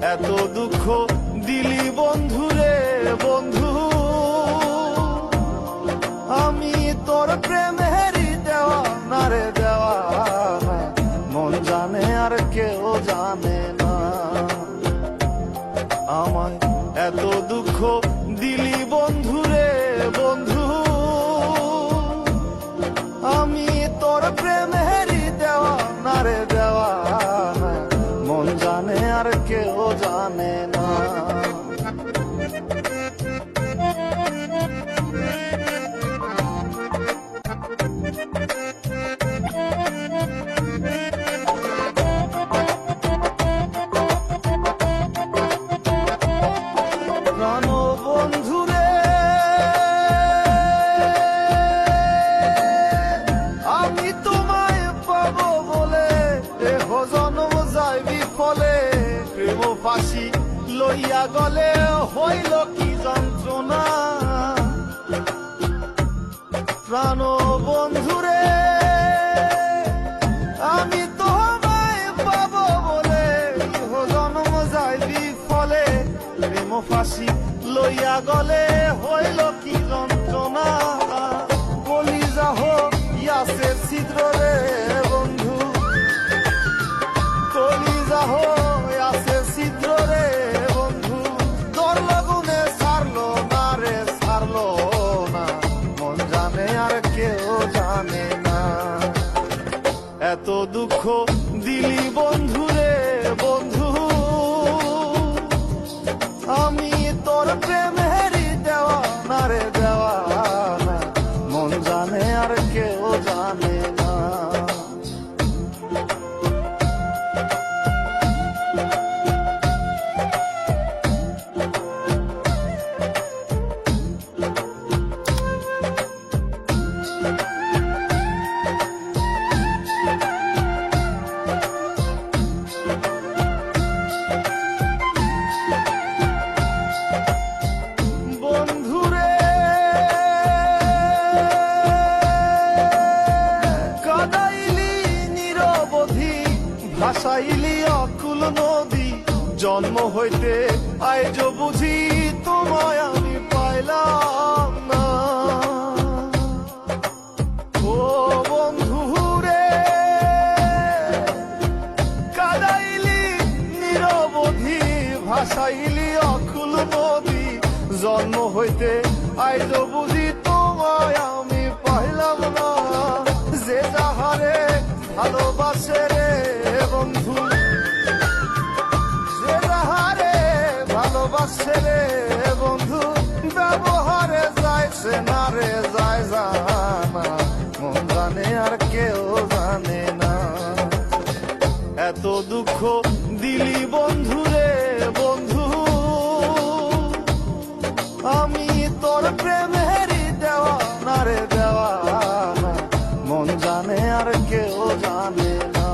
এত দুঃখ দিলি বন্ধু রে বন্ধু, আমি তোর প্রেমেরই দেওয়ানা রে দেওয়ানা, মন জানে আর কেউ জানে না। আমায় এত দুঃখ দিলি বন্ধু রে বন্ধু, আমি তোর প্রেমেরই দেওয়ানা রে দেওয়ানা, মন জানে আর কেউ জানে না। প্রাণ বন্ধু রে, আমি তোমায় পাবো বলে দেহ জন্ম যায় বিফলে, প্রেম ফাঁসি লইয়া গলে হইল কি যন্ত্রণা। প্রাণ বন্ধু রে, আমি তোমায় পাবো বলে দেহ জন্ম যায় বিফলে, প্রেম ফাঁসি লইয়া গলে হইল কি যন্ত্রণা। কলিজা হইয়াছে ছিদ্র রে বন্ধু, কলিজা হইয়াছে ছিদ্র রে বন্ধু, তোর লগুনে ছাড়লো না রে ছাড়লো না, মন জানে আর কেউ জানে না। এত দুঃখ দিলি বন্ধু রে বন্ধু, আমি তোর প্রেমেরই দেওয়ানা রে দেওয়ানা, মন জানে আর কেউ জানে না। বন্ধুরে কাদাইলি নিরবধি, ভাসাইলি অকুল নদী, জন্ম হইতে আইজ বুঝি তোমায় আমি পাইলাম না। ও বন্ধুরে কাদাইলি নিরবধি, ভাসাইলি অকুল নদী, জন্ম হইতে আইজ বুঝি তোমায় আমি পাইলাম না। যে যাহারে ভালোবাসে রে বন্ধু, যে যাহারে ভালোবাসে রে বন্ধু, ব্যবহারে যাইছে না রে যায় জানা, মন জানে আর কেউ জানে না। এত দুঃখ দিলি বন্ধু রে বন্ধু, আমি তোর প্রেমেরই দেওয়ানা রে দেওয়ানা, মন জানে আর কেউ জানে না।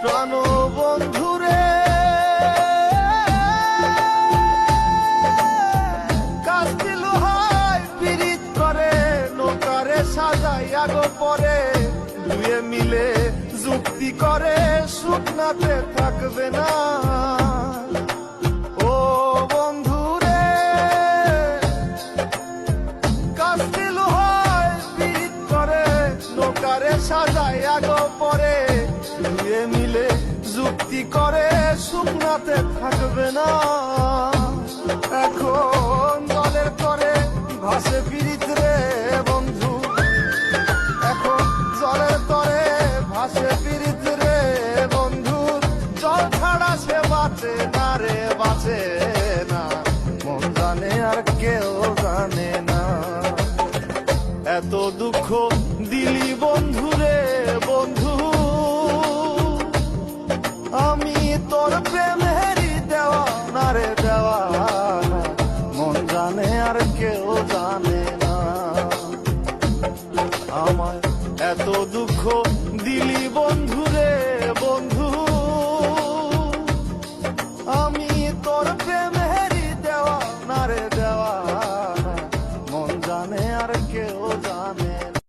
প্রাণ বন্ধু রে, কাস্তি লোহায় পীড়িত করে, নৌকারে সাজাইয়া গো পরে, দুয়ে মিলে যুক্তি করে শুকনাতে থাকবে না। ও বন্ধু রে, কাস্তি লোহায় পীড়িত করে, নৌকারে সাজাইয়া গো পরে, দুয়ে মিলে যুক্তি করে শুকনাতে থাকবে না। এখন জলের করে ভাসে পীড়িত রে বন্ধু, এখন জলের তরে ভাসে পীড়িত রে বন্ধু, জল ছাড়া সে বাঁচে না রে বাঁচে না, মন জানে আর কেউ জানে না। এত দুঃখ দিলি বন্ধু রে বন্ধু, আমি তোর প্রেমেরই দেওয়ানা রে দেওয়ানা, মন জানে আর কেউ জানে না। আমায় এত দুঃখ দিলি বন্ধু রে বন্ধু, আমি তোর প্রেমেরই দেওয়া না রে দেওয়া, মন জানে আর কেউ জানে না।